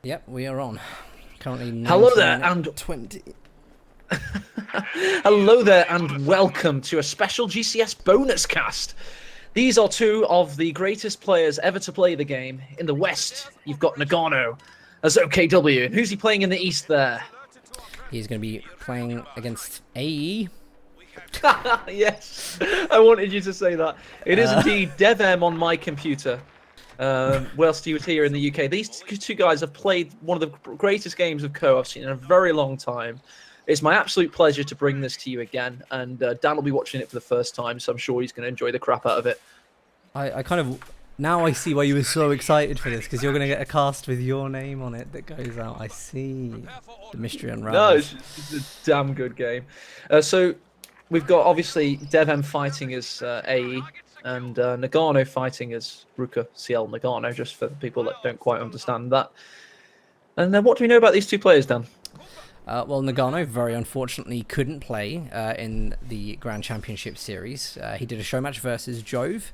Yep, we are on. Currently Hello there, and 20. hello there, and welcome to a special GCS bonus cast. These are two of the greatest players ever to play the game. In the West, you've got Noggano as OKW. And who's he playing in the East there? He's going to be playing against AE. Yes, I wanted you to say that. It is indeed DevM on my computer. Whilst he was here in the UK, these two guys have played one of the greatest games of Co I've seen in a very long time. It's my absolute pleasure to bring this to you again, and Dan will be watching it for the first time, so I'm sure he's going to enjoy the crap out of it. I kind of... Now I see why you were so excited for this, because you're going to get a cast with your name on it that goes out. I see. The mystery unravels. No, it's a damn good game. So we've got, obviously, DevM fighting as AE, and Noggano fighting as Ruka CL Noggano, just for the people that don't quite understand that. And what do we know about these two players, Dan? Well, Noggano very unfortunately couldn't play in the Grand Championship Series. He did a show match versus Jove,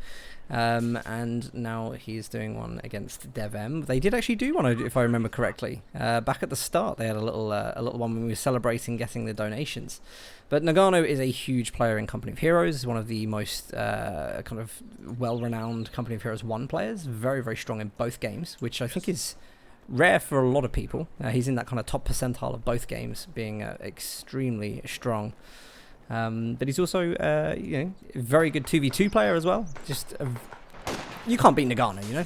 and now he's doing one against DevM. They did actually do one, if I remember correctly. Back at the start, they had a little one when we were celebrating getting the donations. But Noggano is a huge player in Company of Heroes, one of the most kind of well-renowned Company of Heroes 1 players. Very, very strong in both games, which I think is rare for a lot of people. He's in that kind of top percentile of both games, being extremely strong. But he's also, a very good 2v2 player as well. You can't beat Noggano, you know?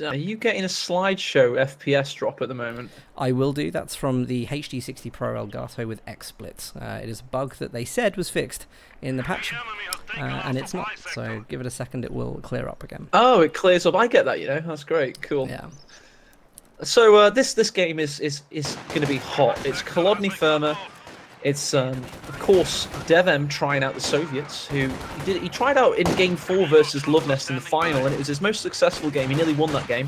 Are you getting a slideshow FPS drop at the moment? I will do. That's from the HD60 Pro Elgato with XSplits. It is a bug that they said was fixed in the patch, and it's not. So give it a second, it will clear up again. Oh, it clears up. I get that, That's great. Cool. Yeah. So this game is going to be hot. It's Kolodny Firma. It's of course DevM trying out the Soviets, who he tried out in Game 4 versus Love Nest in the final, and it was his most successful game. He nearly won that game.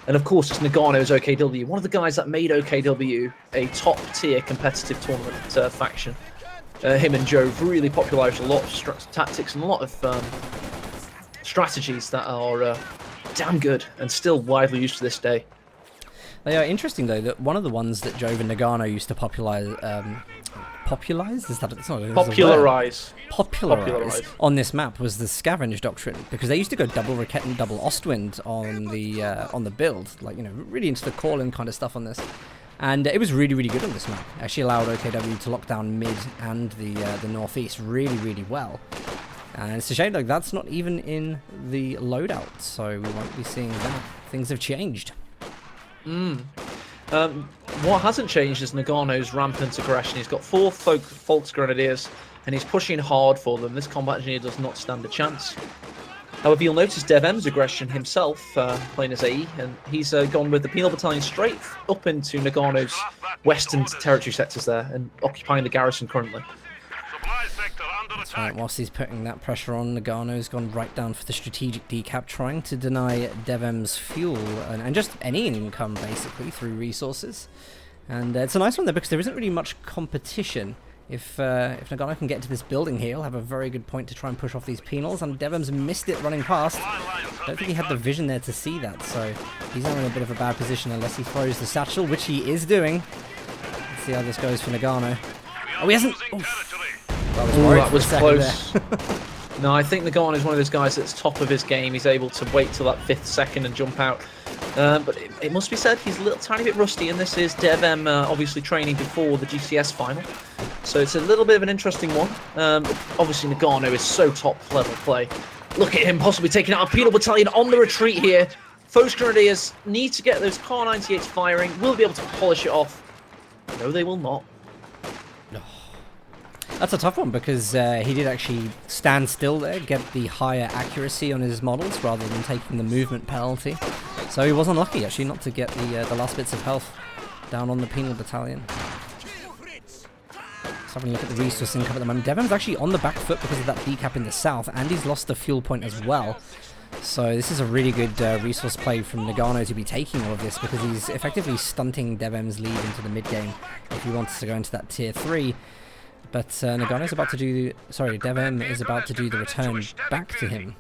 And of course, it's Noggano's OKW, one of the guys that made OKW a top-tier competitive tournament faction. Him and Jove really popularised a lot of tactics and a lot of strategies that are damn good and still widely used to this day. They are interesting, though, that one of the ones that Jove and Noggano used to popularize? Is that it's not, popularize on this map was the scavenge doctrine, because they used to go double Raket and double Ostwind on the build, really into the call-in kind of stuff on this, and it was really, really good on this map. Actually allowed OKW to lock down mid and the northeast really, really well. And it's a shame that's not even in the loadout, so we won't be seeing that. Things have changed. What hasn't changed is Noggano's rampant aggression. He's got 4 Volksgrenadiers, and he's pushing hard for them. This combat engineer does not stand a chance. However, you'll notice DevM's aggression himself, playing as AE, and he's gone with the Penal Battalion straight up into Noggano's western territory sectors there, and occupying the garrison currently. That's right, whilst he's putting that pressure on, Noggano's gone right down for the strategic decap, trying to deny DevM's fuel and just any income, basically, through resources. And it's a nice one there, because there isn't really much competition. If Noggano can get into this building here, he'll have a very good point to try and push off these penals, and DevM's missed it running past. Don't think he had the vision there to see that, so he's now in a bit of a bad position unless he throws the satchel, which he is doing. Let's see how this goes for Noggano. Oh, he hasn't... Oof. That was close. No, I think Noggano is one of those guys that's top of his game. He's able to wait till that 5th second and jump out. But it must be said, he's a little tiny bit rusty, and this is DevM obviously training before the GCS final. So it's a little bit of an interesting one. Obviously, Noggano is so top-level play. Look at him possibly taking out a Penal Battalion on the retreat here. Volksgrenadiers need to get those Car 98s firing. Will be able to polish it off. No, they will not. That's a tough one, because he did actually stand still there, get the higher accuracy on his models rather than taking the movement penalty. So he was unlucky, actually, not to get the last bits of health down on the Penal Battalion. Let's have a look at the resource income at the moment. DevM's actually on the back foot because of that decap in the south, and he's lost the fuel point as well. So this is a really good resource play from Noggano to be taking all of this, because he's effectively stunting DevM's lead into the mid-game if he wants to go into that tier 3. But Noggano's about to do... Sorry, DevM is about to do the return back to him.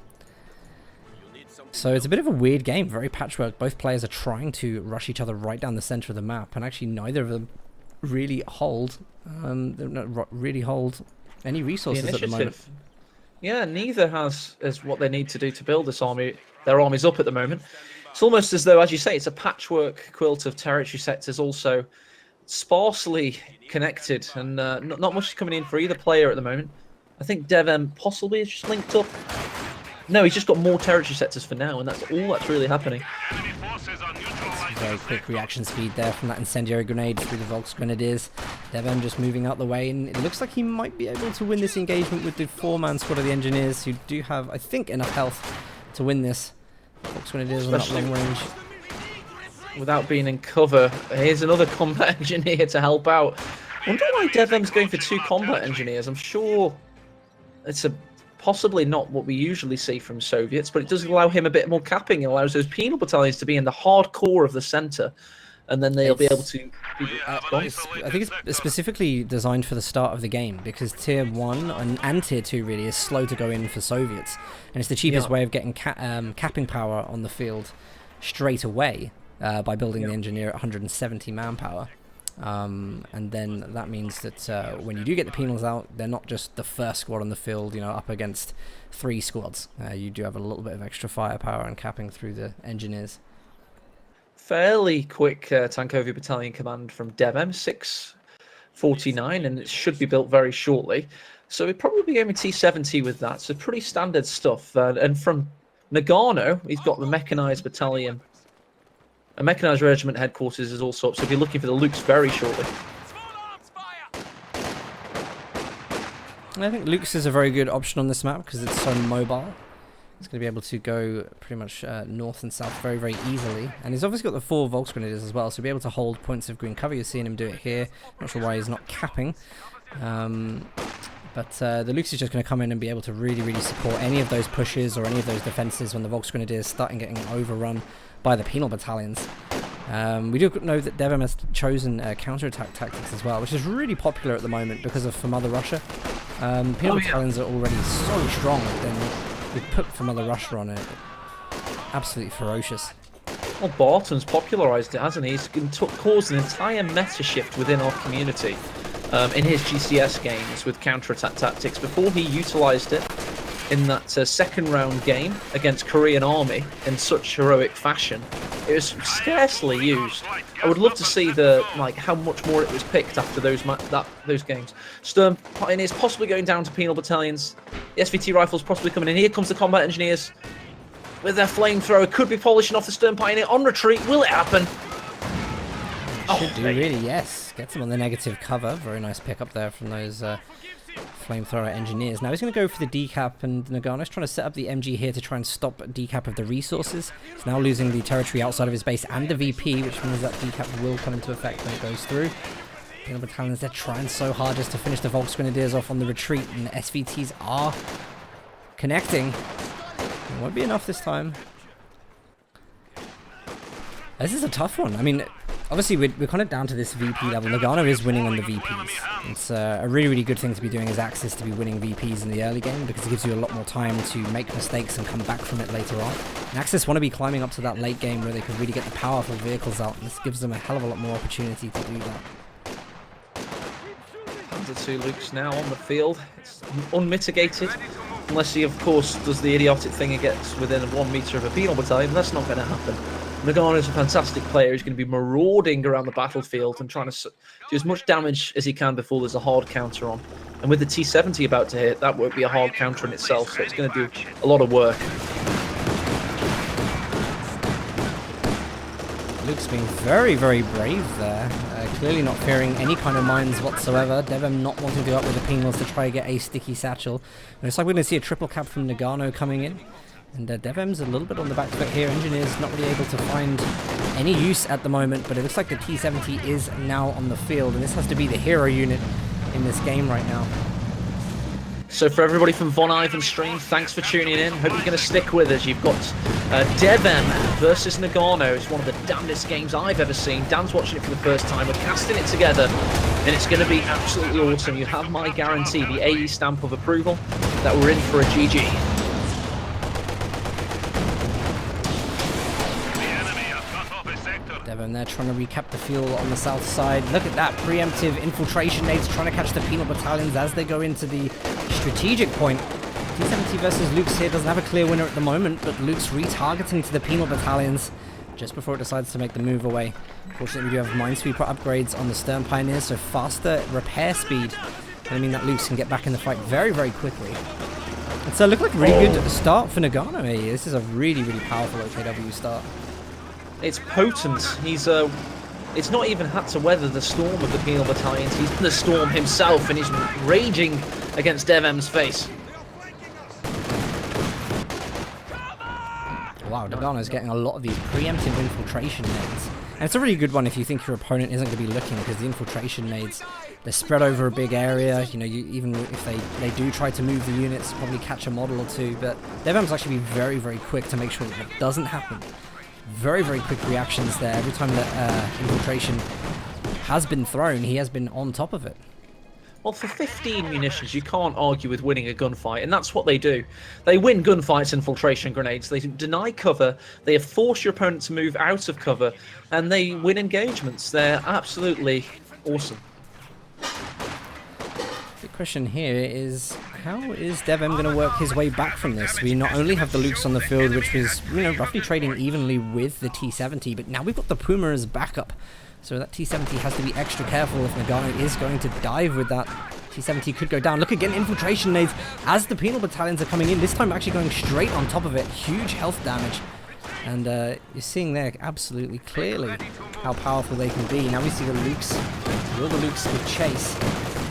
So it's a bit of a weird game, very patchwork. Both players are trying to rush each other right down the center of the map, and actually neither of them really hold any resources at the moment. Yeah, neither has what they need to do to build this army. Their army's up at the moment. It's almost as though, as you say, it's a patchwork quilt of territory sectors, also sparsely connected, and not much coming in for either player at the moment. I think DevM possibly is just linked up. No, he's just got more territory sectors for now, and that's all that's really happening. Very quick reaction speed there from that incendiary grenade through the Volks Grenadiers. DevM just moving out the way, and it looks like he might be able to win this engagement with the 4-man squad of the Engineers, who do have, I think, enough health to win this. Volks Grenadiers on that long range. Without being in cover, here's another combat engineer to help out. I wonder why DevM's going for 2 combat engineers. I'm sure it's possibly not what we usually see from Soviets, but it does allow him a bit more capping. It allows those penal battalions to be in the hardcore of the center, and then they'll be able to... I think it's specifically designed for the start of the game, because Tier 1 and Tier 2 really is slow to go in for Soviets, and it's the cheapest way of getting capping power on the field straight away by building the engineer at 170 manpower. And then that means that when you do get the penals out, they're not just the first squad on the field, up against 3 squads. You do have a little bit of extra firepower and capping through the engineers. Fairly quick Tankovi battalion command from DevM, 649, and it should be built very shortly. So we'd probably be aiming T70 with that. So pretty standard stuff. And from Nagano, he's got the mechanized battalion. A mechanized regiment headquarters is also up, so we'll be looking for the Lukes very shortly. I think Lukes is a very good option on this map because it's so mobile. It's going to be able to go pretty much north and south very, very easily. And he's obviously got the 4 Volks Grenadiers as well, so he'll be able to hold points of green cover. You're seeing him do it here. Not sure why he's not capping. But the Lukes is just going to come in and be able to really, really support any of those pushes or any of those defenses when the Volks Grenadiers start getting overrun by the penal battalions. We do know that DevM has chosen counterattack tactics as well, which is really popular at the moment because of Mother Russia. Penal battalions are already so strong, then we put Mother Russia on it. Absolutely ferocious. Well, Barton's popularised it, hasn't he? He's caused an entire meta shift within our community in his GCS games with counterattack tactics. Before he utilised it in that second round game against Korean Army in such heroic fashion, it was scarcely used. I would love to see how much more it was picked after those games. Stern Pioneers possibly going down to penal battalions. The SVT rifles possibly coming in. Here comes the combat engineers with their flamethrower. Could be polishing off the Stern Pioneer on retreat. Will it happen? Should do, really, yes. Gets him on the negative cover. Very nice pick up there from those flamethrower engineers. Now he's going to go for the decap, and Nagano's trying to set up the MG here to try and stop decap of the resources. He's now losing the territory outside of his base and the VP, which means that decap will come into effect when it goes through. Penal battalions, they're trying so hard just to finish the Volks Grenadiers off on the retreat, and the SVTs are connecting. It won't be enough this time. This is a tough one. I mean, obviously we're kind of down to this VP level. Noggano is winning on the VPs. It's a really, really good thing to be doing as Axis, to be winning VPs in the early game, because it gives you a lot more time to make mistakes and come back from it later on. And Axis want to be climbing up to that late game where they can really get the powerful vehicles out, and this gives them a hell of a lot more opportunity to do that. The 2 Lukes now on the field. It's unmitigated, unless he, of course, does the idiotic thing and gets within 1 meter of a penal battalion. That's not going to happen. Nagano is a fantastic player. He's going to be marauding around the battlefield and trying to do as much damage as he can before there's a hard counter on. And with the T70 about to hit, that won't be a hard counter in itself, so it's going to do a lot of work. Luke's being very, very brave there. Clearly not fearing any kind of mines whatsoever. DevM not wanting to go up with the penals to try and get a sticky satchel. And it's like we're going to see a triple cap from Noggano coming in. And DevM's a little bit on the back foot here. Engineers not really able to find any use at the moment, but it looks like the T70 is now on the field, and this has to be the hero unit in this game right now. So for everybody from Von Ivan Stream, thanks for tuning in. Hope you're going to stick with us. You've got DevM versus Noggano. It's one of the damnedest games I've ever seen. Dan's watching it for the first time. We're casting it together, and it's going to be absolutely awesome. You have my guarantee, the AE stamp of approval, that we're in for a GG. DevM there trying to recap the fuel on the south side. Look at that preemptive infiltration nades trying to catch the penal battalions as they go into the strategic point. T70 versus Luke's here doesn't have a clear winner at the moment, but Luke's retargeting to the penal battalions just before it decides to make the move away. Fortunately, we do have Minesweeper upgrades on the Stern Pioneers, so faster repair speed. I mean that Luke's can get back in the fight very, very quickly. And so it looked like a really good start for Noggano here. This is a really, really powerful OKW start. It's potent. He's it's not even had to weather the storm of the penal battalions. He's in the storm himself, and he's raging against DevM's face. Wow, Noggano's getting a lot of these preemptive infiltration nades. And it's a really good one if you think your opponent isn't going to be looking, because the infiltration nades, they're spread over a big area. You know, even if they do try to move the units, probably catch a model or two. But DevM's actually be very, very quick to make sure that doesn't happen. Very, very quick reactions there. Every time that infiltration has been thrown, he has been on top of it. Well, for 15 munitions, you can't argue with winning a gunfight, and that's what they do. They win gunfights, infiltration grenades. They deny cover, they force your opponent to move out of cover, and they win engagements. They're absolutely awesome. The question here is, how is DevM going to work his way back from this? We not only have the Lukes on the field, which was, you know, roughly trading evenly with the T70, but now we've got the Puma as backup. So that T70 has to be extra careful if Noggano is going to dive with that. T70 could go down. Look again, infiltration nades as the penal battalions are coming in. This time actually going straight on top of it. Huge health damage. And you're seeing there absolutely clearly how powerful they can be. Now we see the Lukes. Will the Lukes would chase?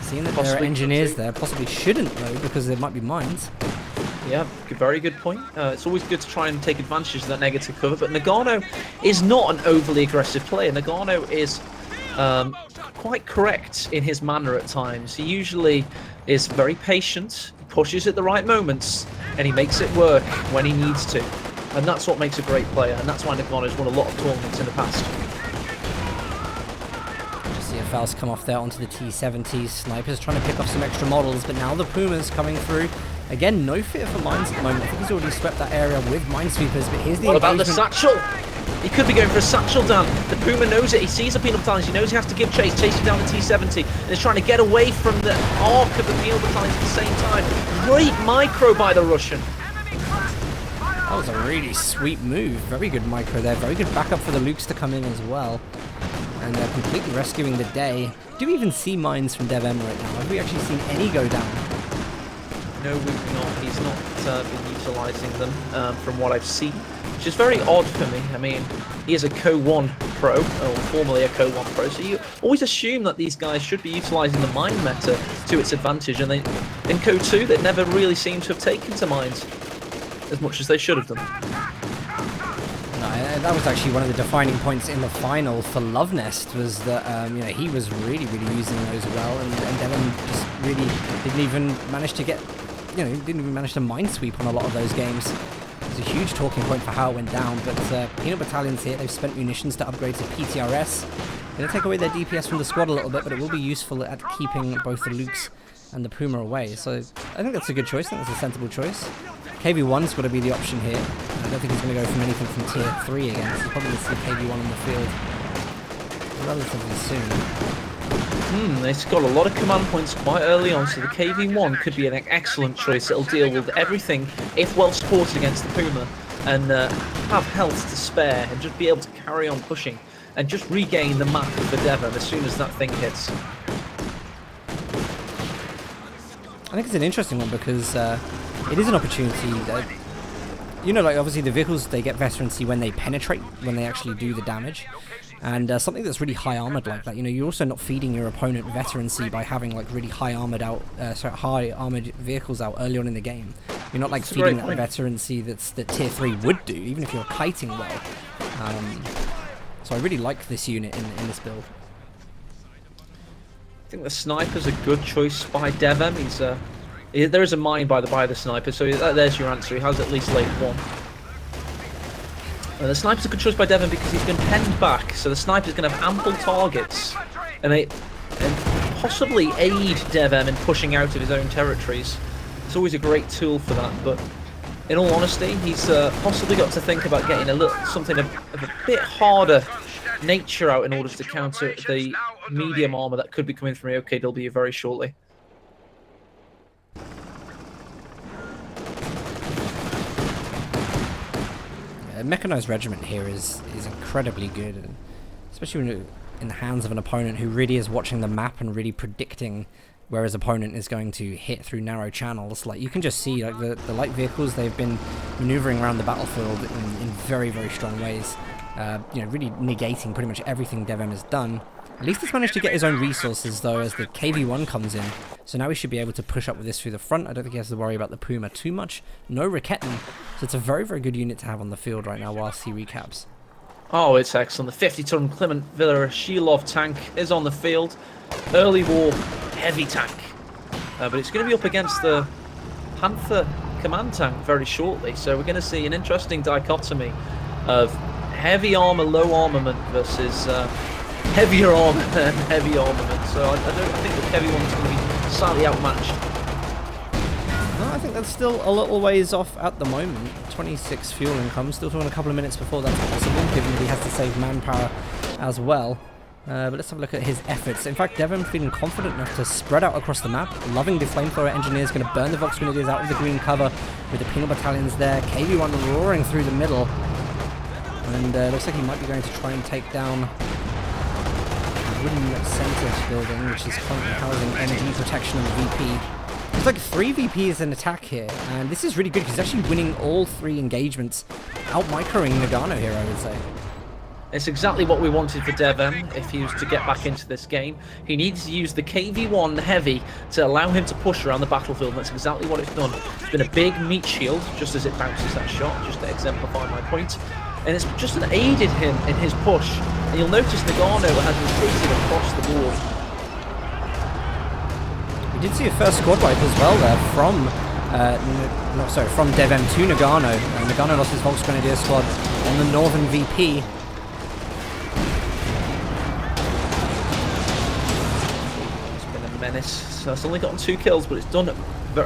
Seeing that there are engineers there, possibly shouldn't though, because there might be mines. Yeah, very good point. It's always good to try and take advantage of that negative cover, but Noggano is not an overly aggressive player. Noggano is quite correct in his manner at times. He usually is very patient, pushes at the right moments, and he makes it work when he needs to. And that's what makes a great player, and that's why Noggano's won a lot of tournaments in the past. CFLs come off there onto the T70s. Snipers trying to pick off some extra models, but now the Pumas coming through. Again, no fear for mines at the moment. I think he's already swept that area with minesweepers, but here's the What about the satchel? He could be going for a satchel down. The Puma knows it. He sees the penal battalions. He knows he has to give chase, chasing down the T70. And he's trying to get away from the arc of the penal battalions at the same time. Great micro by the Russian. That was a really sweet move. Very good micro there. Very good backup for the Lukes to come in as well. And they're completely rescuing the day. Do we even see mines from DevM right now? Have we actually seen any go down? No, we've not. He's not been utilising them from what I've seen, which is very odd for me. I mean, he is a Co-1 pro, or formerly a Co-1 pro, so you always assume that these guys should be utilising the mine meta to its advantage, and in Co-2 they never really seem to have taken to mines as much as they should have done. That was actually one of the defining points in the final for Love Nest, was that you know, he was really using those well, and DevM just really didn't even manage to get, you know, didn't even manage to minesweep on a lot of those games. It was a huge talking point for how it went down, but Penal Battalion's here. They've spent munitions to upgrade to PTRS. Going to take away their DPS from the squad a little bit, but it will be useful at keeping both the Lukes and the Puma away. So I think that's a good choice. I think that's a sensible choice. KV1's got to be the option here. I don't think he's going to go from anything from tier 3 again. So he's probably going to see KV1 on the field relatively soon. It's got a lot of command points quite early on, so the KV1 could be an excellent choice. It'll deal with everything, if well supported against the Puma, and have health to spare, and just be able to carry on pushing, and just regain the map for DevM as soon as that thing hits. I think it's an interesting one because it is an opportunity that, you know, like obviously the vehicles, they get veterancy when they penetrate, when they actually do the damage. And something that's really high armored like that, you know, you're also not feeding your opponent veterancy by having like really high armored vehicles out early on in the game. You're not like feeding that veterancy that tier 3 would do, even if you're kiting well. So I really like this unit in this build. I think the sniper's a good choice by DevM. There is a mine by the sniper, so there's your answer. He has at least late one. The sniper's a good choice by DevM because he's been penned back, so the sniper's going to have ample targets and possibly aid DevM in pushing out of his own territories. It's always a great tool for that, but in all honesty, he's possibly got to think about getting something a bit harder nature out in order to counter the medium armor that could be coming from OKW very shortly. A mechanized regiment here is incredibly good, and especially when in the hands of an opponent who really is watching the map and really predicting where his opponent is going to hit through narrow channels. Like, you can just see, like, the light vehicles, they've been maneuvering around the battlefield in very, very strong ways. You know, really negating pretty much everything DevM has done. At least he's managed to get his own resources, though, as the KV-1 comes in. So now he should be able to push up with this through the front. I don't think he has to worry about the Puma too much. No Raketten. So it's a very, very good unit to have on the field right now whilst he recaps. Oh, it's excellent. The 50-ton Kliment Villa-Shilov tank is on the field. Early war, heavy tank. But it's going to be up against the Panther command tank very shortly. So we're going to see an interesting dichotomy of heavy armor, low armament versus heavier armor and heavy armament. So I think the heavy one's going to be slightly outmatched. No, I think that's still a little ways off at the moment. 26 fuel income, still talking a couple of minutes before that's possible, given that he has to save manpower as well. But let's have a look at his efforts. In fact, DevM feeling confident enough to spread out across the map. Loving the flamethrower engineers, going to burn the Vox Grenadiers out of the green cover with the penal battalions there. KV-1 roaring through the middle. And looks like he might be going to try and take down the wooden centre building, which is currently housing MG protection and VP. There's like 3 VPs in attack here, and this is really good because he's actually winning all 3 engagements, out-microing Noggano here, I would say. It's exactly what we wanted for DevM if he was to get back into this game. He needs to use the KV-1 heavy to allow him to push around the battlefield, and that's exactly what it's done. It's been a big meat shield just as it bounces that shot, just to exemplify my point. And it's just aided him in his push. And you'll notice Nago has retreated across the board. We did see a first squad wipe as well there from from DevM to Noggano. Noggano lost his Volks Grenadier squad on the northern VP. It's been a menace. So it's only gotten 2 kills, but it's done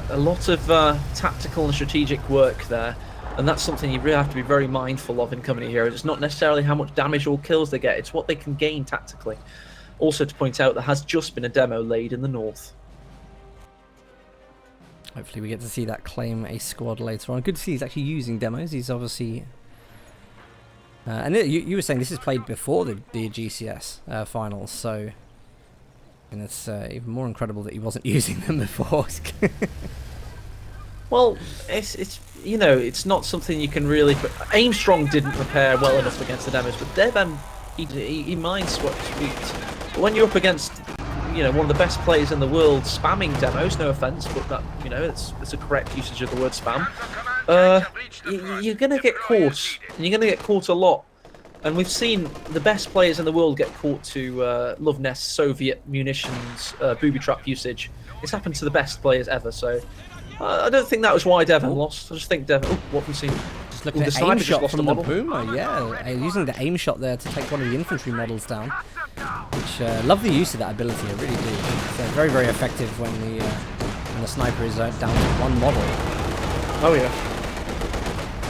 a lot of tactical and strategic work there. And that's something you really have to be very mindful of in Company Heroes. It's not necessarily how much damage or kills they get, it's what they can gain tactically. Also to point out, there has just been a demo laid in the north. Hopefully we get to see that claim a squad later on. Good to see he's actually using demos. He's obviously... and you were saying this is played before the GCS finals, so... And it's even more incredible that he wasn't using them before. Well, it's you know, it's not something you can really... Aimstrong didn't prepare well enough against the demos, but DevM, he mind swept. But when you're up against, you know, one of the best players in the world spamming demos, no offense, but that, you know, it's a correct usage of the word spam, you're going to get caught, and you're going to get caught a lot. And we've seen the best players in the world get caught to Love Nest Soviet munitions booby trap usage. It's happened to the best players ever, so... I don't think that was why DevM lost. I just think DevM... Oh, what have we seen? Just look at the aim shot from the Puma, yeah. Using the aim shot there to take one of the infantry models down. Which, love the use of that ability, I really do. It's very, very effective when the sniper is down to one model. Oh, yeah.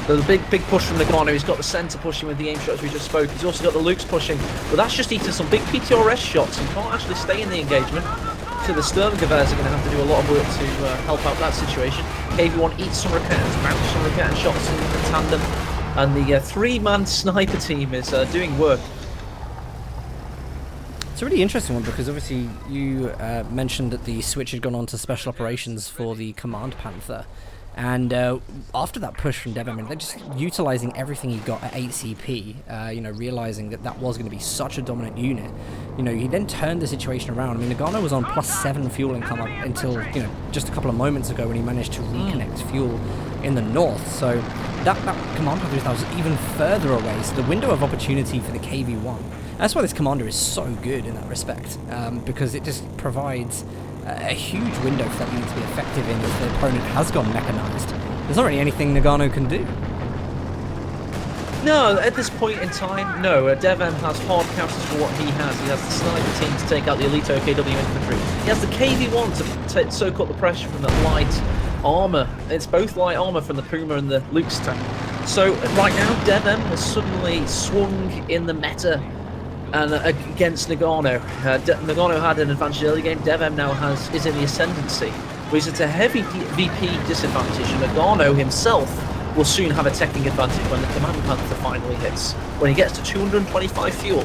There's a big push from Noggano. He's got the centre pushing with the aim shots we just spoke. He's also got the Lukes pushing. But that's just eating some big PTRS shots. He can't actually stay in the engagement. So the Sturmgewehrs are going to have to do a lot of work to help out that situation. KV-1 eats some Raketten, mounts some Raketten shots in tandem, and the 3-man sniper team is doing work. It's a really interesting one because obviously you mentioned that the switch had gone on to special operations for the Command Panther. And after that push from DevM, they're just utilizing everything he got at 8 CP, you know, realizing that that was going to be such a dominant unit. You know, he then turned the situation around. I mean, Noggano was on +7 fuel income up until, you know, just a couple of moments ago when he managed to reconnect fuel in the north. So that command path was even further away. So the window of opportunity for the KV-1. That's why this commander is so good in that respect, because it just provides a huge window for that unit to be effective in if the opponent has gone mechanized. There's not really anything Noggano can do. No, at this point in time, no. DevM has hard counters for what he has. He has the sniper team to take out the elite OKW infantry. He has the KV-1 to soak up the pressure from the light armor. It's both light armor from the Puma and the Lukes tank. So right now, DevM has suddenly swung in the meta And against Noggano, Noggano had an advantage early game. DevM now is in the ascendancy, but he's at a heavy VP disadvantage, and Noggano himself will soon have a teching advantage when the Command Panther finally hits, when he gets to 225 fuel.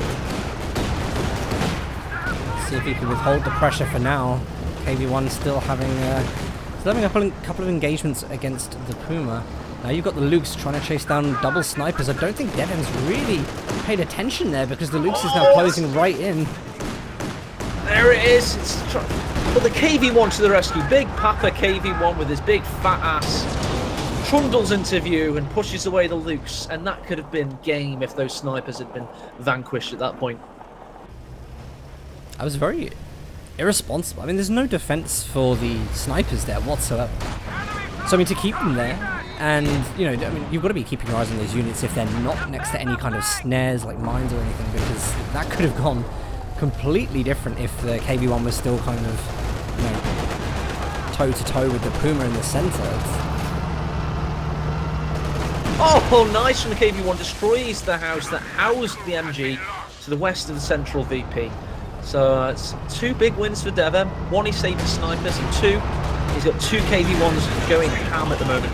See if he can withhold the pressure for now. KV1 still having a couple of engagements against the Puma. Now you've got the Lukes trying to chase down double snipers. I don't think DevM's really paid attention there because the Lukes is now closing right in. There it is. But the KV1 to the rescue. Big Papa KV1 with his big fat ass trundles into view and pushes away the Lukes. And that could have been game if those snipers had been vanquished at that point. I was very irresponsible. I mean, there's no defense for the snipers there whatsoever. So, I mean, to keep them there, and, you know, I mean, you've got to be keeping your eyes on those units if they're not next to any kind of snares, like mines or anything, because that could have gone completely different if the KV1 was still kind of, you know, toe-to-toe with the Puma in the center. Oh, nice from the KV1. Destroys the house that housed the MG to the west of the central VP. So it's 2 big wins for DevM. 1, he saved the snipers, and 2, he's got 2 KV1s going ham at the moment.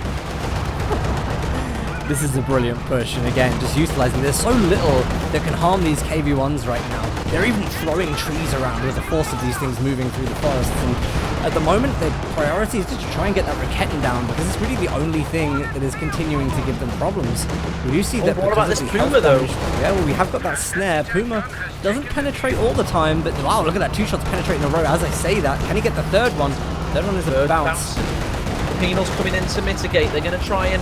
This is a brilliant push, and again, just utilizing. There's so little that can harm these KV1s right now. They're even throwing trees around with the force of these things moving through the forests. And at the moment, their priority is to try and get that Raketten down, because it's really the only thing that is continuing to give them problems. We do see that. What about this Puma, though? Yeah, well, we have got that snare. Puma doesn't penetrate all the time, but wow, look at that, 2 shots penetrating in a row. As I say that, can he get the third one? Third one is a bounce. Penal's coming in to mitigate. They're going to try and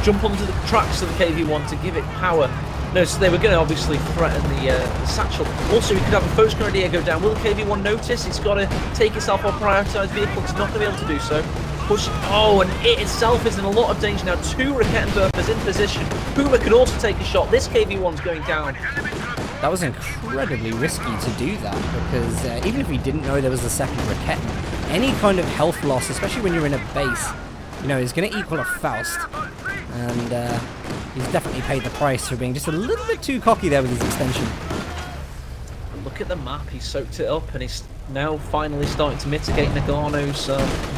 jump onto the tracks of the KV1 to give it power. No, so they were going to obviously threaten the satchel. Also, we could have a Focus Grenadier go down. Will the KV1 notice? It's got to take itself off prioritised vehicle. It's not going to be able to do so. Push. Oh, and it itself is in a lot of danger now. 2 Raketten burpers in position. Puma could also take a shot. This KV1's going down. That was incredibly risky to do that, because even if we didn't know there was a second Raketten, any kind of health loss, especially when you're in a base, you know, is going to equal a Faust. And he's definitely paid the price for being just a little bit too cocky there with his extension. Look at the map, he soaked it up, and he's now finally starting to mitigate Noggano's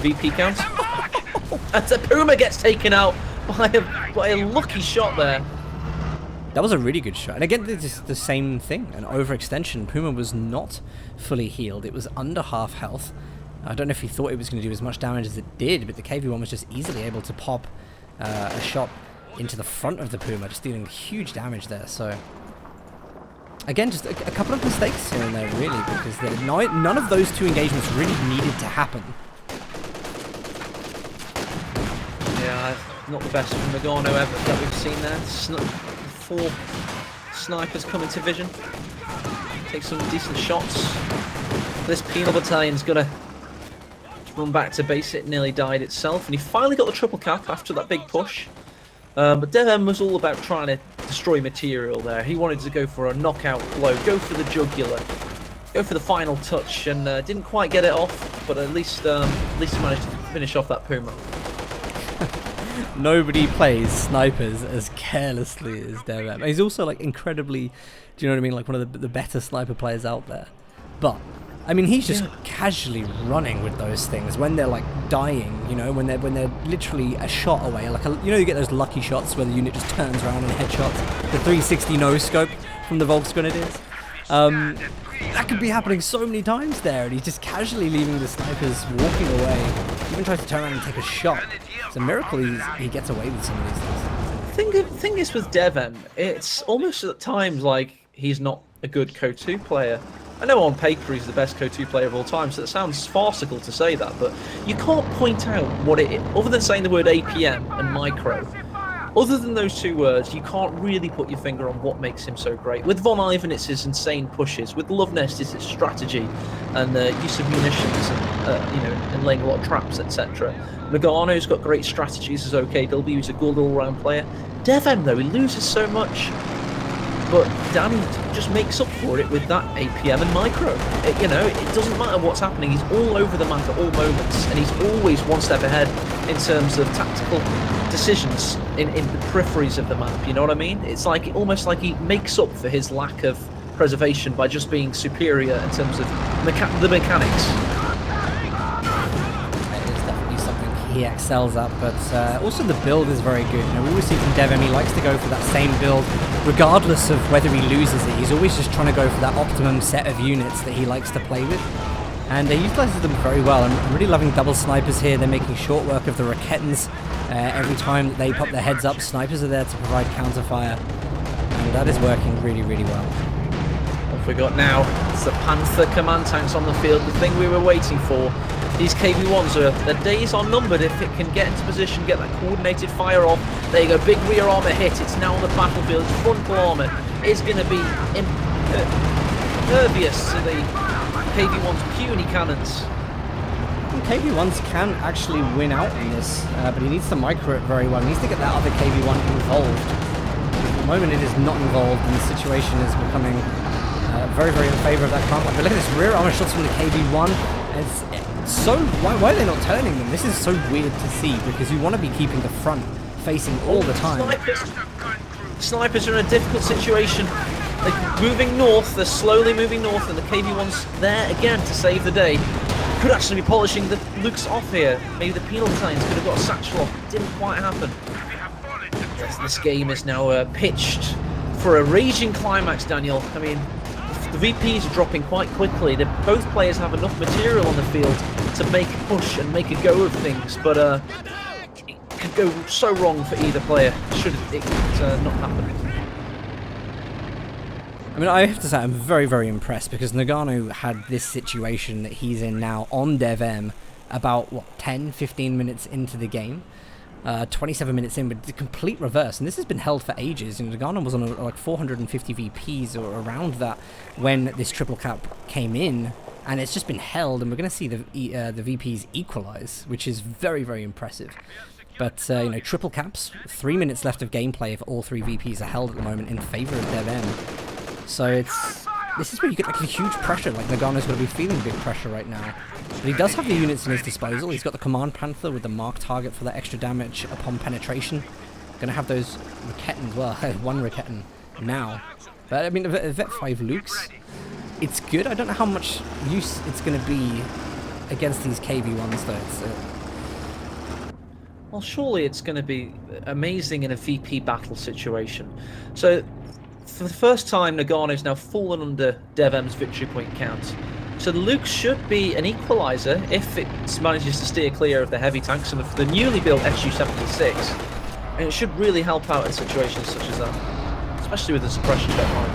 VP count. And the Puma gets taken out by a lucky shot there. That was a really good shot. And again, this is the same thing. An overextension. Puma was not fully healed. It was under half health. I don't know if he thought it was going to do as much damage as it did, but the KV1 was just easily able to pop a shot into the front of the Puma, just dealing huge damage there. So, again, just a couple of mistakes here and there, really, because none of those 2 engagements really needed to happen. Yeah, not the best from Noggano ever that we've seen there. 4 snipers come into vision. Take some decent shots. This penal battalion's got to run back to base. It nearly died itself, and he finally got the triple cap after that big push. But DevM was all about trying to destroy material there. He wanted to go for a knockout blow, go for the jugular, go for the final touch, and didn't quite get it off, but at least managed to finish off that Puma. Nobody plays snipers as carelessly as DevM. He's also like incredibly, do you know what I mean, like one of the better sniper players out there. But I mean, he's just casually running with those things when they're like dying, you know, when they're literally a shot away. Like you know, you get those lucky shots where the unit just turns around and headshots. The 360 no scope from the Volks Grenadiers. That could be happening so many times there, and he's just casually leaving the snipers walking away. Even tries to turn around and take a shot. It's a miracle he gets away with some of these things. The thing is with DevM, it's almost at times like he's not a good Co-2 player. I know on paper he's the best Co-2 player of all time, so it sounds farcical to say that, but you can't point out what it is, other than saying the word APM and micro. Other than those 2 words, you can't really put your finger on what makes him so great. With Von Ivan, it's his insane pushes. With Lovenest, it's his strategy and the use of munitions and, you know, and laying a lot of traps, etc. Noggano's got great strategies as OKW. He's a good all-round player. DevM, though, he loses so much. But Danny just makes up for it with that APM and micro. You know, it doesn't matter what's happening. He's all over the map at all moments, and he's always one step ahead in terms of tactical decisions in the peripheries of the map. You know what I mean? It's like almost like he makes up for his lack of preservation by just being superior in terms of the mechanics. It is definitely something he excels at, but also the build is very good. You know, we always see from DevM, he likes to go for that same build, regardless of whether he loses it. He's always just trying to go for that optimum set of units that he likes to play with. And he utilizes them very well. I'm really loving double snipers here. They're making short work of the Rakettans. Every time that they pop their heads up, snipers are there to provide counterfire. And that is working really, really well. What we got now? It's the Panther command tanks on the field, the thing we were waiting for. These KV-1s, their days are numbered if it can get into position, get that coordinated fire off. There you go, big rear armor hit. It's now on the battlefield. Its frontal armor is going to be impervious to the KV-1's puny cannons. KV-1s can actually win out in this, but he needs to micro it very well. He needs to get that other KV-1 involved. At the moment it is not involved, and the situation is becoming very, very in favour of that command. But look at this rear armor shots from the KV-1. It's so... Why are they not turning them? This is so weird to see, because you want to be keeping the front facing all the time. Snipers are in a difficult situation. They're moving north, they're slowly moving north, and the KV-1's there again to save the day. Could actually be polishing the Lukes off here. Maybe the penal battalions could have got a satchel off. Didn't quite happen. Yes, this game is now pitched for a raging climax, Daniel. I mean, the VPs are dropping quite quickly. Both players have enough material on the field to make a push and make a go of things, but it could go so wrong for either player. Should it not happen. I mean, I have to say, I'm very, very impressed, because Noggano had this situation that he's in now on DevM about, what, 10, 15 minutes into the game. 27 minutes in, with the complete reverse. And this has been held for ages. And Noggano was on like 450 VPs or around that when this triple cap came in. And it's just been held, and we're going to see the VPs equalize, which is very, very impressive. But, you know, triple caps, 3 minutes left of gameplay if all three VPs are held at the moment in favor of DevM. So this is where you get like a huge pressure. Like Noggano's going to be feeling big pressure right now. But he does have the units in his disposal. He's got the command Panther with the mark target for that extra damage upon penetration. Going to have those Rakettans, well, one Rakettan now. But I mean, Vet 5 Lukes, it's good. I don't know how much use it's going to be against these KV-1s though. Well, surely it's going to be amazing in a VP battle situation. So, for the first time, Noggano's now fallen under DevM's victory point count. So the Luke should be an equaliser if it manages to steer clear of the heavy tanks and of the newly built SU-76. And it should really help out in situations such as that, especially with the suppression technology.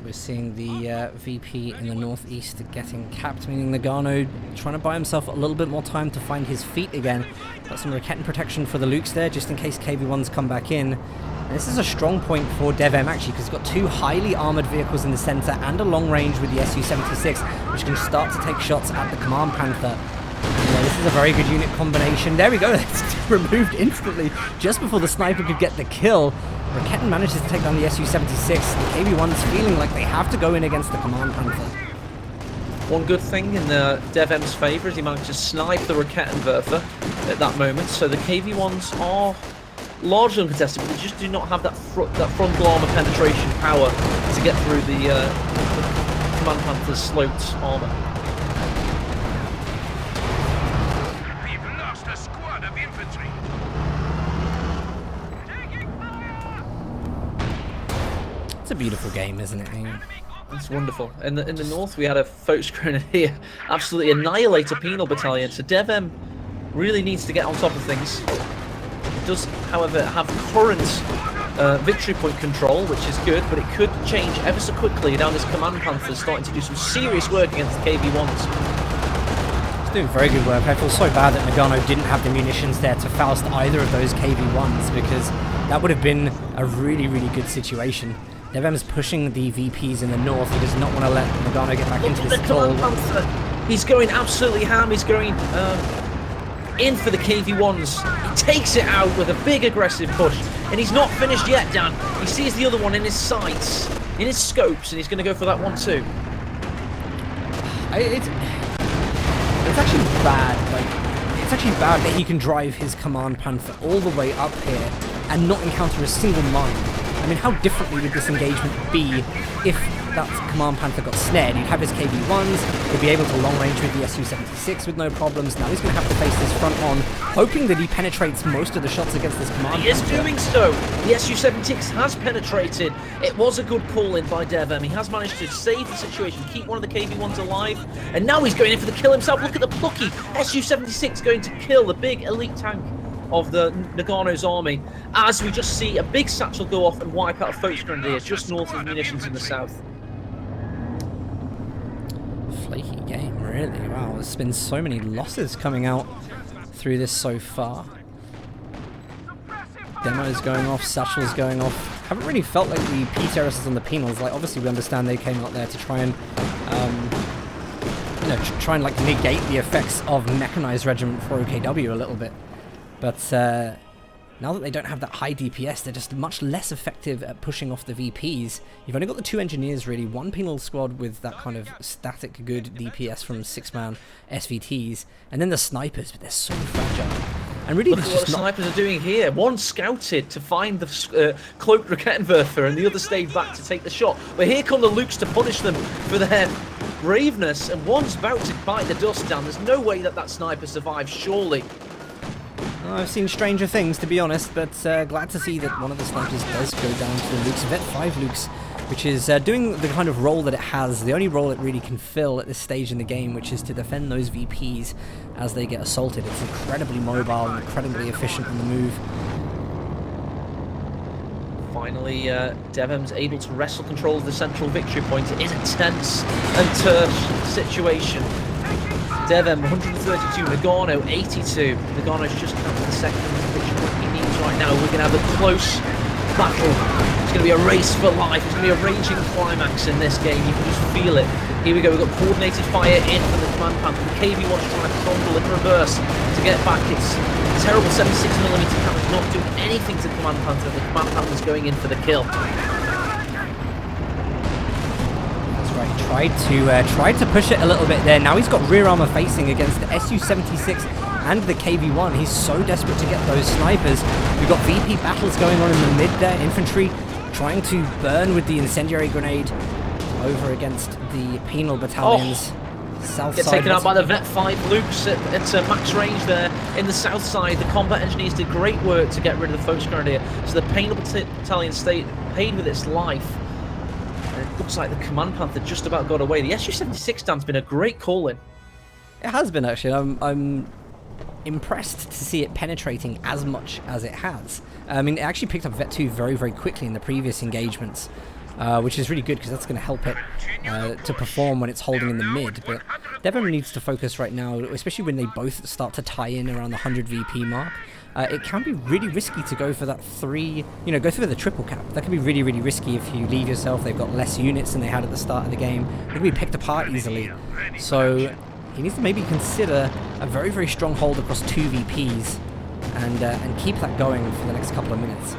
We're seeing the VP in the northeast getting capped, meaning Noggano trying to buy himself a little bit more time to find his feet again. Got some Rakettan protection for the Lukes there, just in case KV-1s come back in. And this is a strong point for DevM actually, because he's got two highly armoured vehicles in the centre and a long range with the SU-76, which can start to take shots at the Command Panther. Yeah, this is a very good unit combination. There we go, it's removed instantly just before the sniper could get the kill. Rakettan manages to take down the SU-76. The KV-1's feeling like they have to go in against the Command Panther. One good thing in DevM's favour is he managed to snipe the Rakettan Werfer at that moment, so the KV-1s are largely uncontested, but they just do not have that frontal armour penetration power to get through the Command Panther's sloped armour. We've lost a squad of infantry. It's a beautiful game, isn't it? It's wonderful. In the north, we had a Volksgrenadier absolutely annihilate a penal battalion, so DevM really needs to get on top of things. It does, however, have current victory point control, which is good, but it could change ever so quickly down this Command Panther starting to do some serious work against the KV-1s. It's doing very good work. I feel so bad that Noggano didn't have the munitions there to Faust either of those KV-1s, because that would have been a really, really good situation. DevM is pushing the VPs in the north. He does not want to let Noggano get back into this stall. He's going absolutely ham. He's going in for the KV-1s. He takes it out with a big aggressive push. And he's not finished yet, Dan. He sees the other one in his sights, in his scopes, and he's going to go for that one too. It's actually bad. Like, it's actually bad that he can drive his Command Panther all the way up here and not encounter a single mine. I mean, how differently would this engagement be if that Command Panther got snared? He'd have his KV-1s, he'd be able to long range with the Su-76 with no problems. Now he's going to have to face this front on, hoping that he penetrates most of the shots against this Command Panther. He is doing so. The Su-76 has penetrated. It was a good call-in by DevM. He has managed to save the situation, keep one of the KV-1s alive, and now he's going in for the kill himself. Look at the plucky Su-76 going to kill the big elite tank of the Noggano's army, as we just see a big satchel go off and wipe out a Focus Grenadier just north of the munitions in the south. Flaky game, really. Wow, there's been so many losses coming out through this so far. Demos going off, satchels going off. Haven't really felt like the P-terraces on the penals. Like, obviously we understand they came out there to try and like negate the effects of mechanized regiment for OKW a little bit. But now that they don't have that high DPS, they're just much less effective at pushing off the VPs. You've only got the 2 engineers, really, 1 penal squad with that kind of static good DPS from 6-man SVTs, and then the snipers, but they're so fragile. And really, look at what the snipers are doing here. One scouted to find the cloaked Rakettenwerfer, and the other stayed back to take the shot. But here come the Lukes to punish them for their braveness, and one's about to bite the dust down. There's no way that that sniper survives, surely. I've seen stranger things, to be honest, but glad to see that one of the snipers does go down to the Lukes. Vet 5 Lukes, which is doing the kind of role that it has, the only role it really can fill at this stage in the game, which is to defend those VPs as they get assaulted. It's incredibly mobile and incredibly efficient on the move. Finally, DevM's able to wrestle control of the central victory point. It is a tense and terse situation. DevM 132, Noggano 82. Noggano's just counted the second victory point he needs right now. We're going to have a close battle. It's going to be a race for life. It's going to be a raging climax in this game. You can just feel it. Here we go. We've got coordinated fire in from the Command Panther. The KV-1 is trying to crumble in reverse to get back. It's a terrible 76mm cannon, not doing anything to the Command Panther. The Command Panther's going in for the kill. Tried to push it a little bit there. Now he's got rear armor facing against the Su-76 and the KV-1. He's so desperate to get those snipers. We've got VP battles going on in the mid there. Infantry trying to burn with the incendiary grenade over against the penal battalions. South Get side. taken out by the Vet 5 Lukes at max range there in the south side. The combat engineers did great work to get rid of the Focus Grenadier. So the penal battalion stayed paid with its life. It looks like the Command Panther just about got away. The Su-76 stand's been a great call-in. It has been, actually. I'm impressed to see it penetrating as much as it has. I mean, it actually picked up Vet 2 very, very quickly in the previous engagements, which is really good because that's going to help it to perform when it's holding in the mid. But DevM needs to focus right now, especially when they both start to tie in around the 100 VP mark. It can be really risky to go for that go for the triple cap. That can be really, really risky if you leave yourself. They've got less units than they had at the start of the game. They can be picked apart easily. So he needs to maybe consider a very, very strong hold across 2 VPs and keep that going for the next couple of minutes.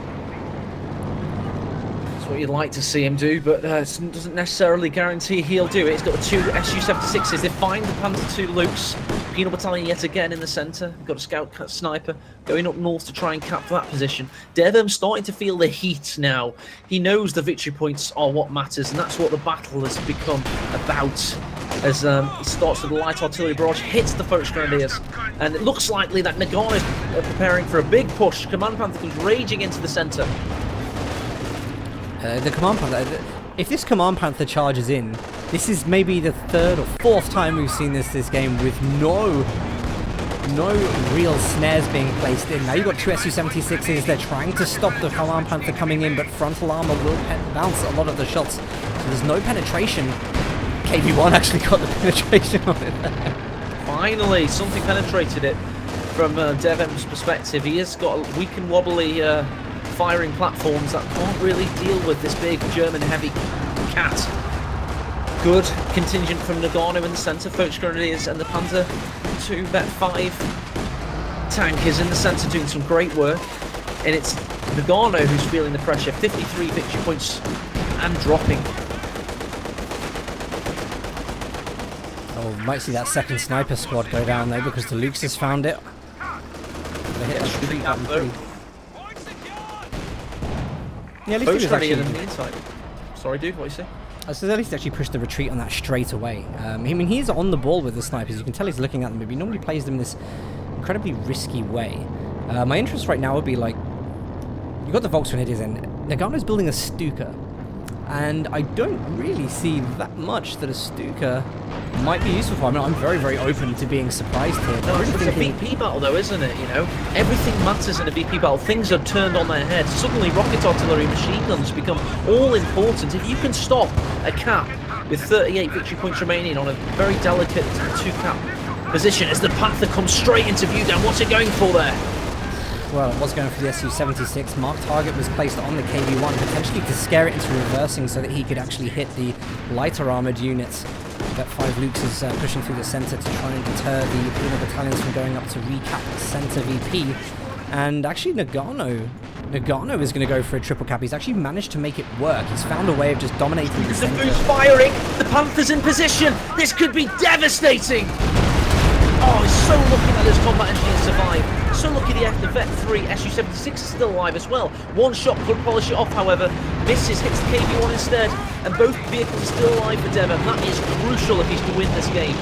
That's what you'd like to see him do, but it doesn't necessarily guarantee he'll do it. He's got the 2 Su-76s. They find the Panther 2 Lukes. Penal Battalion yet again in the centre. We've got a scout sniper going up north to try and cap that position. DevM starting to feel the heat now. He knows the victory points are what matters, and that's what the battle has become about. As he starts with the light artillery barrage, hits the Focus Grenadiers, and it looks likely that Nago is preparing for a big push. Command Panther comes raging into the centre. The Command Panther, if this Command Panther charges in, this is maybe the 3rd or 4th time we've seen this game with no real snares being placed in. Now you've got 2 Su-76s, they're trying to stop the Command Panther coming in, but frontal armor will bounce a lot of the shots. So there's no penetration. KV-1 actually got the penetration on it there. Finally, something penetrated it from DevM's perspective. He has got weak and wobbly firing platforms that can't really deal with this big German heavy cat. Good contingent from Noggano in the centre, Focus Grenadiers, and the Panther 2 Vet 5 tank is in the centre doing some great work. And it's Noggano who's feeling the pressure. 53 victory points and dropping. Oh, might see that second sniper squad go down though because the Lukes has found it. They hit that retreat button. Yeah, at least he was ready actually... in the inside. Sorry, dude, what you say? So at least actually pushed the retreat on that straight away. I mean, he's on the ball with the snipers. You can tell he's looking at them, but he normally plays them this incredibly risky way. My interest right now would be like, you got the Volksgrenadiers in. Noggano's building a Stuka, and I don't really see that much that a Stuka might be useful for. I mean, I'm very, very open to being surprised here. No, it's a VP battle though, isn't it? You know, everything matters in a VP battle. Things are turned on their head. Suddenly, rocket artillery, machine guns become all important. If you can stop a cap with 38 victory points remaining on a very delicate 2-cap position, as the Panther comes straight into view, down. What's it going for there? Well, it was going for the Su-76. Mark target was placed on the KV-1, potentially to scare it into reversing so that he could actually hit the lighter armoured units. That 5 Lukes is pushing through the centre to try and deter the penal battalions from going up to recap centre VP. And actually Noggano is going to go for a triple cap. He's actually managed to make it work. He's found a way of just dominating the centre. Who's firing? The Panther's in position. This could be devastating. Oh, he's so lucky that his combat engineers survive. So lucky the Vet 3 Su-76 is still alive as well. One shot could polish it off, however. Misses, hits the KV-1 instead. And both vehicles are still alive for DevM. That is crucial if he's to win this game.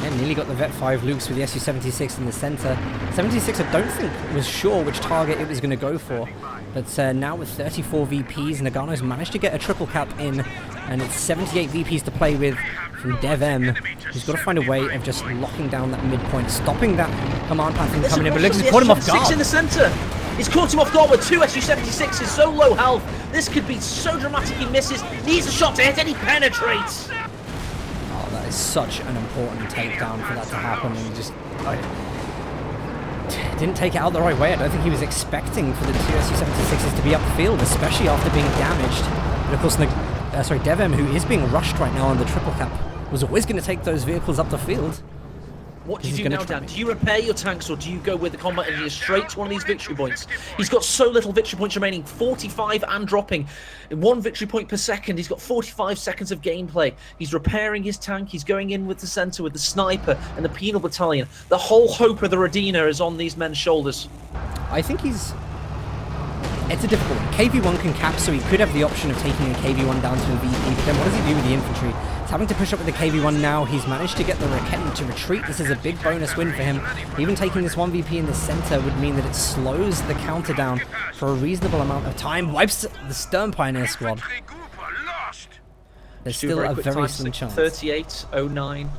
Yeah, nearly got the Vet 5 Lukes with the Su-76 in the centre. 76, I don't think was sure which target it was going to go for. But now with 34 VPs, Noggano's managed to get a triple cap in. And it's 78 VPs to play with from DevM. He's got to find a way of just locking down that midpoint, stopping that command path from coming in. But look, he's caught him off guard. In the centre. He's caught him off guard with 2 Su-76s, so low health. This could be so dramatic. He misses, needs a shot to hit, and he penetrates. Oh, that is such an important takedown for that to happen. And he just didn't take it out the right way. I don't think he was expecting for the 2 Su-76s to be upfield, especially after being damaged. But of course, DevM, who is being rushed right now on the triple cap, was always going to take those vehicles up the field. What do you do now, Dan? Do you repair your tanks, or do you go with the combat engineer straight to one of these victory points? He's got so little victory points remaining, 45 and dropping. 1 victory point per second. He's got 45 seconds of gameplay. He's repairing his tank. He's going in with the centre with the sniper and the penal battalion. The whole hope of the Radina is on these men's shoulders. I think it's a difficult one. KV-1 can cap, so he could have the option of taking a KV-1 down to a VP, but then what does he do with the infantry? He's having to push up with the KV-1 now. He's managed to get the Raketten to retreat. This is a big bonus win for him. Even taking this 1 VP in the center would mean that it slows the counter down for a reasonable amount of time. Wipes the Stern Pioneer squad. There's still a very slim chance. 38, 09,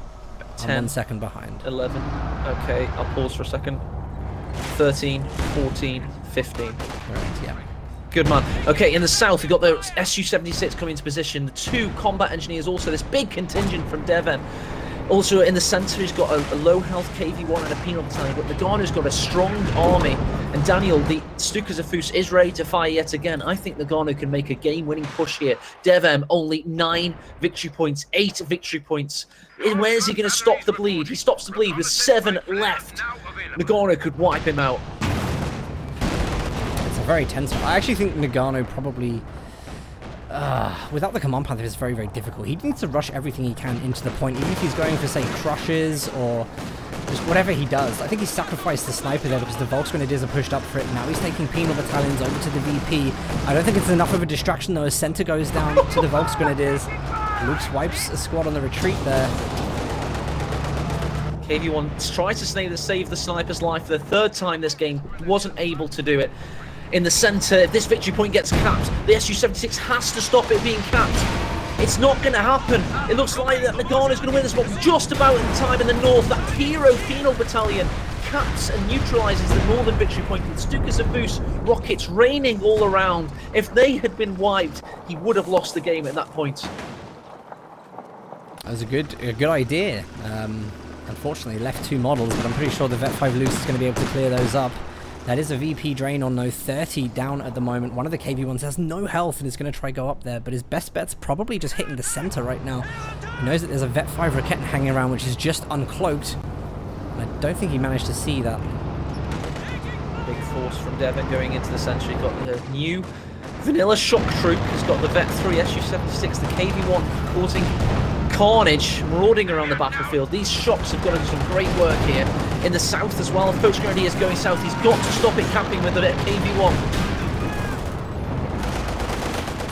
10. I'm 1 second behind. 11. Okay, I'll pause for a second. 13, 14, 15. Correct, yeah. Good man. Okay, in the south, we've got the Su-76 coming into position. The 2 combat engineers, also this big contingent from DevM. Also in the centre, he's got a low health KV-1 and a penal battalion, but Noggano's got a strong army. And Daniel, the Stuka-Zafus is ready to fire yet again. I think Noggano can make a game-winning push here. DevM only 9 victory points, 8 victory points. Where's he going to stop the bleed? He stops the bleed with 7 left. Noggano could wipe him out. It's a very tense one. I actually think Noggano probably... without the command panther, it's very, very difficult. He needs to rush everything he can into the point, even if he's going for, say, crushes or just whatever he does. I think he sacrificed the sniper there because the Volksgrenadiers are pushed up for it. Now he's taking penal battalions over to the VP. I don't think it's enough of a distraction, though, as center goes down to the Volksgrenadiers. Luke wipes a squad on the retreat there. KV-1 tries to save the sniper's life for the 3rd time this game, wasn't able to do it. In the centre, if this victory point gets capped, the Su-76 has to stop it being capped. It's not going to happen. It looks like that Noggano's going to win this one just about in time in the north. That hero penal battalion caps and neutralises the northern victory point with Stuka-Zafus rockets raining all around. If they had been wiped, he would have lost the game at that point. That was a good idea. Unfortunately, left 2 models, but I'm pretty sure the Vet 5 Loose is going to be able to clear those up. That is a VP drain on no 30 down at the moment. One of the KV-1s has no health and is going to try go up there, but his best bet's probably just hitting the center right now. He knows that there's a Vet 5 Raketten hanging around, which is just uncloaked. I don't think he managed to see that. Big force from DevM going into the center. You've got the new vanilla shock troop. He's got the Vet 3 Su-76, the KV-1 causing carnage, marauding around the battlefield. These shocks have got to do some great work here. In the south as well, if Coach Grenadier is going south, he's got to stop it capping with the KV-1.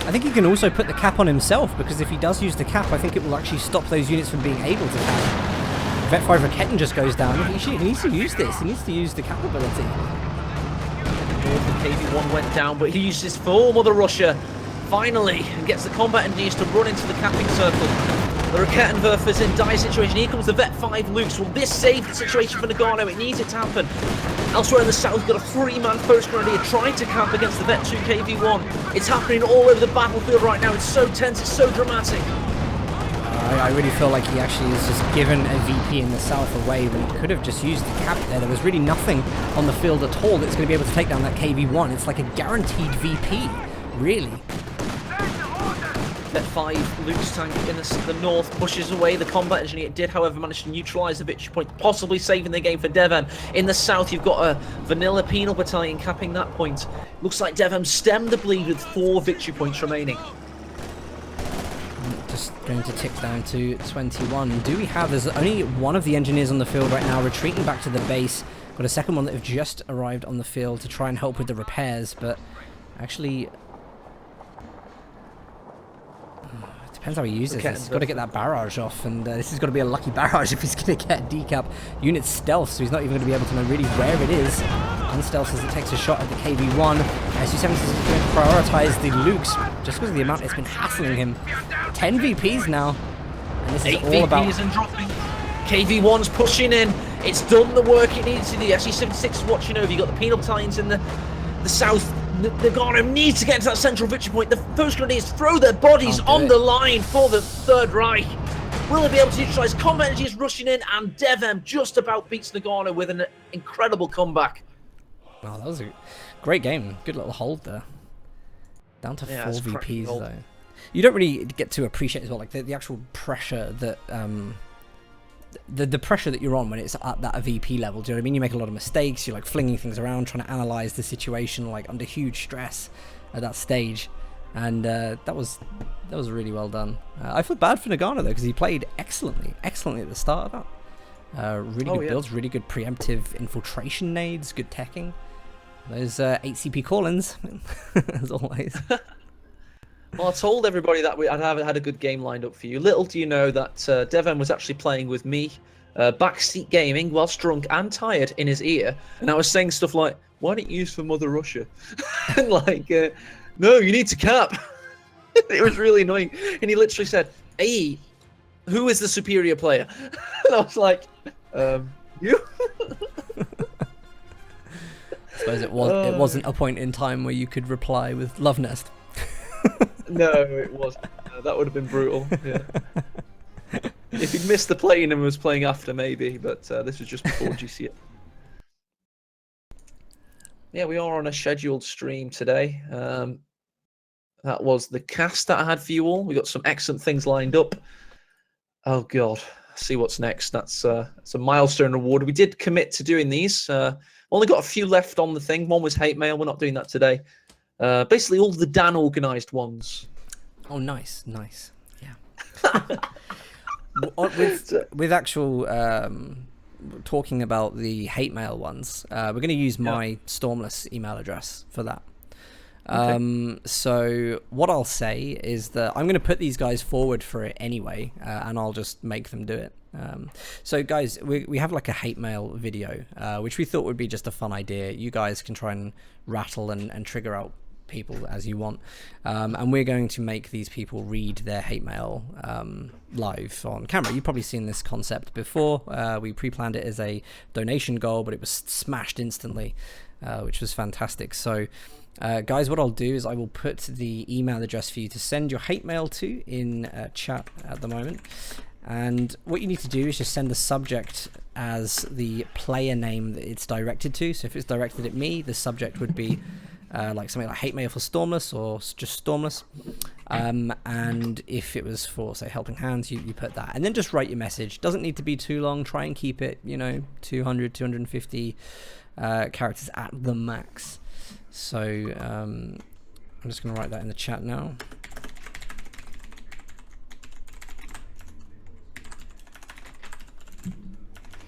I think he can also put the cap on himself, because if he does use the cap, I think it will actually stop those units from being able to cap. Vet 5 Raketten just goes down. He needs to use this. He needs to use the cap ability. The KV-1 went down, but he used his full Mother Russia finally and gets the combat engineers to run into the capping circle. The Rakettenwerfer is in dire situation. Here comes the Vet 5 Lukes. Will this save the situation for Noggano? It needs it to happen. Elsewhere in the south, we've got a 3-man Post Grenadier trying to camp against the Vet 2 KV-1. It's happening all over the battlefield right now. It's so tense, it's so dramatic. I really feel like he actually is just given a VP in the south away when he could have just used the cap there. There was really nothing on the field at all that's going to be able to take down that KV-1. It's like a guaranteed VP, really. Vet 5 Luke's tank in the north pushes away. The combat engineer did, however, manage to neutralise the victory point, possibly saving the game for DevM. In the south, you've got a vanilla penal battalion capping that point. Looks like DevM stemmed the bleed with 4 victory points remaining. Just going to tick down to 21. Do we have... There's only one of the engineers on the field right now, retreating back to the base. Got a second one that have just arrived on the field to try and help with the repairs, but actually... Depends how he uses this. He's got to get that barrage off, and this has got to be a lucky barrage if he's going to get a decap. Unit stealth, so he's not even going to be able to know really where it is. Unstealth as it takes a shot at the KV-1. SU-76 is going to prioritise the Lukes, just because of the amount it's been hassling him. 10 VPs now, and this is 8 all VPs about... and dropping. KV-1's pushing in. It's done the work it needs to do. SU-76 is watching over. You've got the penal battalions in the south. Noggano needs to get to that central victory point. The Post Grenadiers throw their bodies on the line for the Third Reich. Will they be able to neutralise? Combat engineers rushing in, and DevM just about beats Noggano with an incredible comeback. Wow, that was a great game. Good little hold there. Down to 4 VPs though. You don't really get to appreciate as well, like the actual pressure that the pressure that you're on when it's at that VP level. Do you know what I mean? You make a lot of mistakes. You're like flinging things around, trying to analyze the situation, like under huge stress at that stage. And that was really well done. I feel bad for Noggano though, because he played excellently at the start of that. Really good builds, really good preemptive infiltration nades, good teching. Those 8CP call-ins, as always. Well, I told everybody that I'd had a good game lined up for you. Little do you know that DevM was actually playing with me, backseat gaming, whilst drunk and tired in his ear. And I was saying stuff like, why don't you use for Mother Russia? And like, no, you need to cap. It was really annoying. And he literally said, hey, who is the superior player? And I was like, you? I suppose it wasn't a point in time where you could reply with Love Nest. No, it wasn't. That would have been brutal. Yeah. If he'd missed the plane and was playing after, maybe. But this was just before GCS. Yeah, we are on a scheduled stream today. That was the cast that I had for you all. We got some excellent things lined up. Oh God, see what's next. That's a milestone reward. We did commit to doing these. Only got a few left on the thing. One was hate mail. We're not doing that today. Basically, all the Dan organised ones. Oh, nice. Yeah. with actual talking about the hate mail ones, we're going to use my Stormless email address for that. Okay. So what I'll say is that I'm going to put these guys forward for it anyway, and I'll just make them do it. So guys, we have like a hate mail video, which we thought would be just a fun idea. You guys can try and rattle and trigger out people as you want, and we're going to make these people read their hate mail live on camera. You've probably seen this concept before. We pre-planned it as a donation goal, but it was smashed instantly, which was fantastic. So guys, what I'll do is I will put the email address for you to send your hate mail to in chat at the moment. And what you need to do is just send the subject as the player name that it's directed to. So if it's directed at me, the subject would be like something like hate mail for Stormless or just Stormless. And if it was for, say, Helping Hands, you put that. And then just write your message. Doesn't need to be too long. Try and keep it, 200, 250 characters at the max. So I'm just going to write that in the chat now.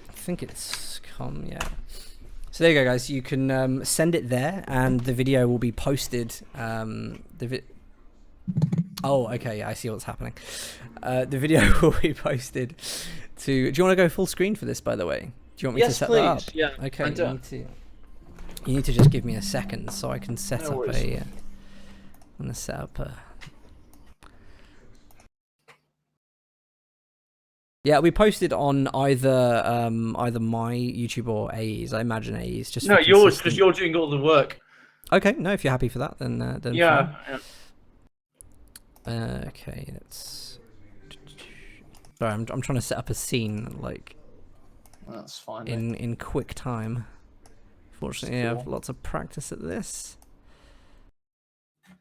I think it's come, yeah. So there you go, guys. You can send it there, and the video will be posted. Oh, okay, I see what's happening. The video will be posted to... Do you want to go full screen for this, by the way? Do you want me to set that up? Yeah, Okay, you need to just give me a second so I can set up a... I'm going to set up a... Yeah, we posted on either my YouTube or AE's. I imagine AE's just... No, yours, because you're doing all the work. Okay, no, if you're happy for that, then yeah. fine. Okay, let's... Sorry, I'm trying to set up a scene, like... That's fine. In quick time. Fortunately, Cool. I have lots of practice at this.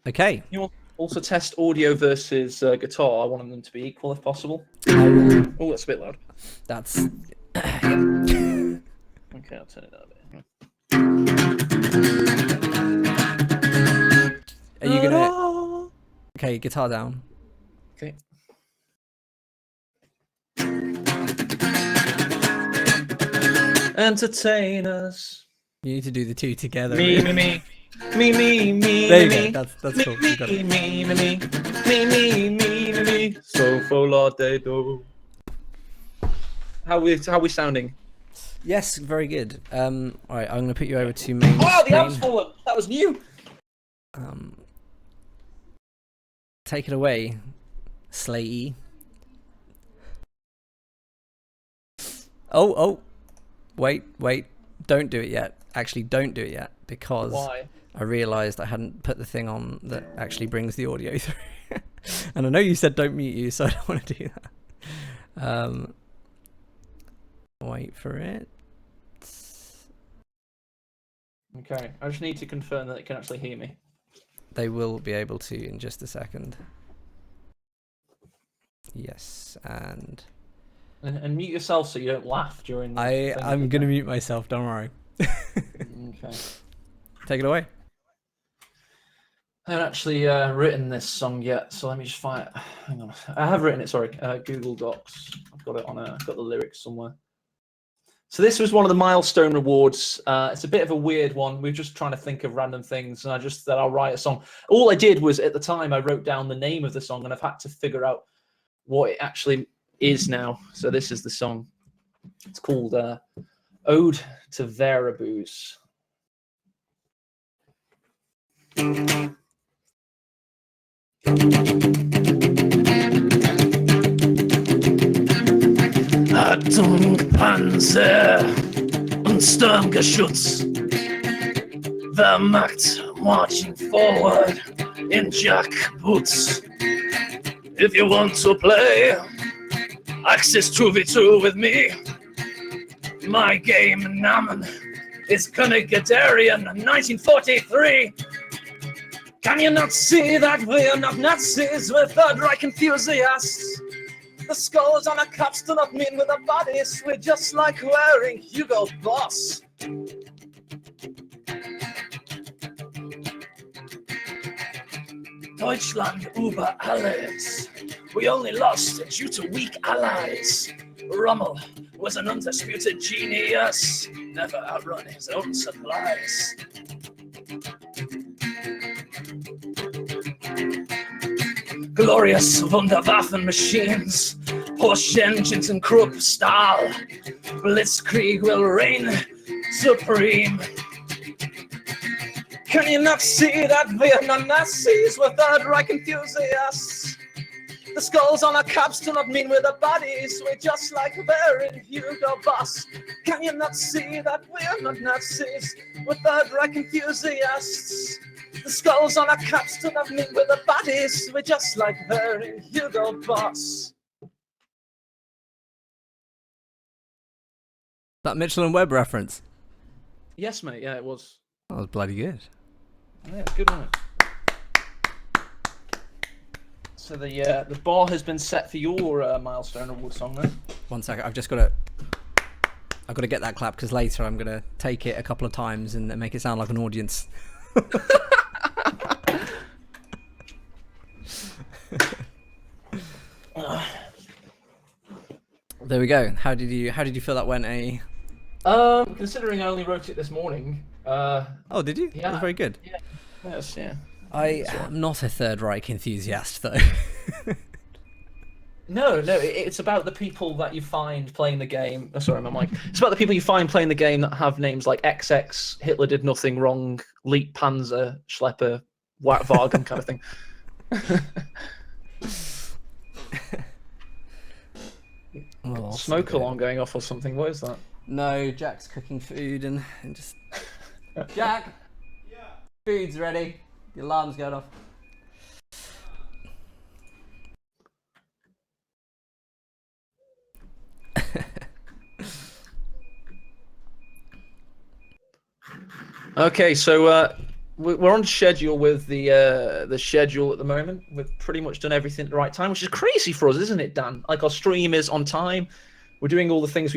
Okay. You want also test audio versus guitar. I want them to be equal if possible. Oh, that's a bit loud. That's... Okay, I'll turn it down a bit. Are you gonna... Okay, guitar down. Okay. Entertainers. You need to do the two together. Me. There you go. That's cool. You got it. Me. So for la de do. How we sounding? Yes, very good. All right, I'm gonna put you over to main. Wow, the screen. app's fallen. That was new. Take it away, Slayey. Oh, wait, don't do it yet. Actually, don't do it yet, because Why? I realised I hadn't put the thing on that actually brings the audio through. And I know you said don't mute you, so I don't want to do that. Wait for it. Okay, I just need to confirm that it can actually hear me. They will be able to in just a second. Yes, and mute yourself so you don't laugh during the I'm gonna mute myself, don't worry. Okay. Take it away. I haven't actually written this song yet, so let me just find it. Hang on. I have written it, sorry. Google Docs. I've got it on I've got the lyrics somewhere. So this was one of the milestone rewards. It's a bit of a weird one. We're just trying to think of random things, and I just thought I'll write a song. All I did was, at the time, I wrote down the name of the song, and I've had to figure out what it actually is now. So this is the song. It's called Ode to Verabooz. Achtung, Panzer und Sturmgeschütz. Wehrmacht marching forward in jackboots. If you want to play Axis 2v2 with me, my game Namen is Königadarian 1943. Can you not see that we're not Nazis, we're Third Reich enthusiasts? The skulls on our caps do not mean with our bodies, we're just like wearing Hugo Boss. Deutschland über alles. We only lost due to weak allies. Rommel was an undisputed genius, never outrun his own supplies. Glorious Wunderwaffen machines, Porsche engines and Krupp Stahl. Blitzkrieg will reign supreme. Can you not see that we're not Nazis, we're Third Reich enthusiasts? The skulls on our caps do not mean we're the bodies, we're just like wearing Hugo Boss. Can you not see that we're not Nazis, we're Third Reich enthusiasts? The skulls on our caps do not mean we're the bodies, we're just like wearing Hugo Boss. That Mitchell and Webb reference. Yes, mate. Yeah, it was. That was bloody good. Yeah, it's good, wasn't it? So the bar has been set for your milestone award song, then. 1 second. I've got to get that clap, because later I'm gonna take it a couple of times and make it sound like an audience. There we go. How did you feel that went? Considering I only wrote it this morning. Oh, did you? Yeah. That was very good. Yeah. Yes, yeah. I am not a Third Reich enthusiast, though. No, it's about the people that you find playing the game. Oh, sorry, my mic. It's about the people you find playing the game that have names like XX, Hitler did nothing wrong, Leet Panzer, Schlepper, Wagen kind of thing. Well, Smoke alarm going off or something. What is that? No, Jack's cooking food and just... Jack! Yeah? Food's ready. The alarm's going off. Okay, so we're on schedule with the schedule at the moment. We've pretty much done everything at the right time, which is crazy for us, isn't it, Dan? Like, our stream is on time. We're doing all the things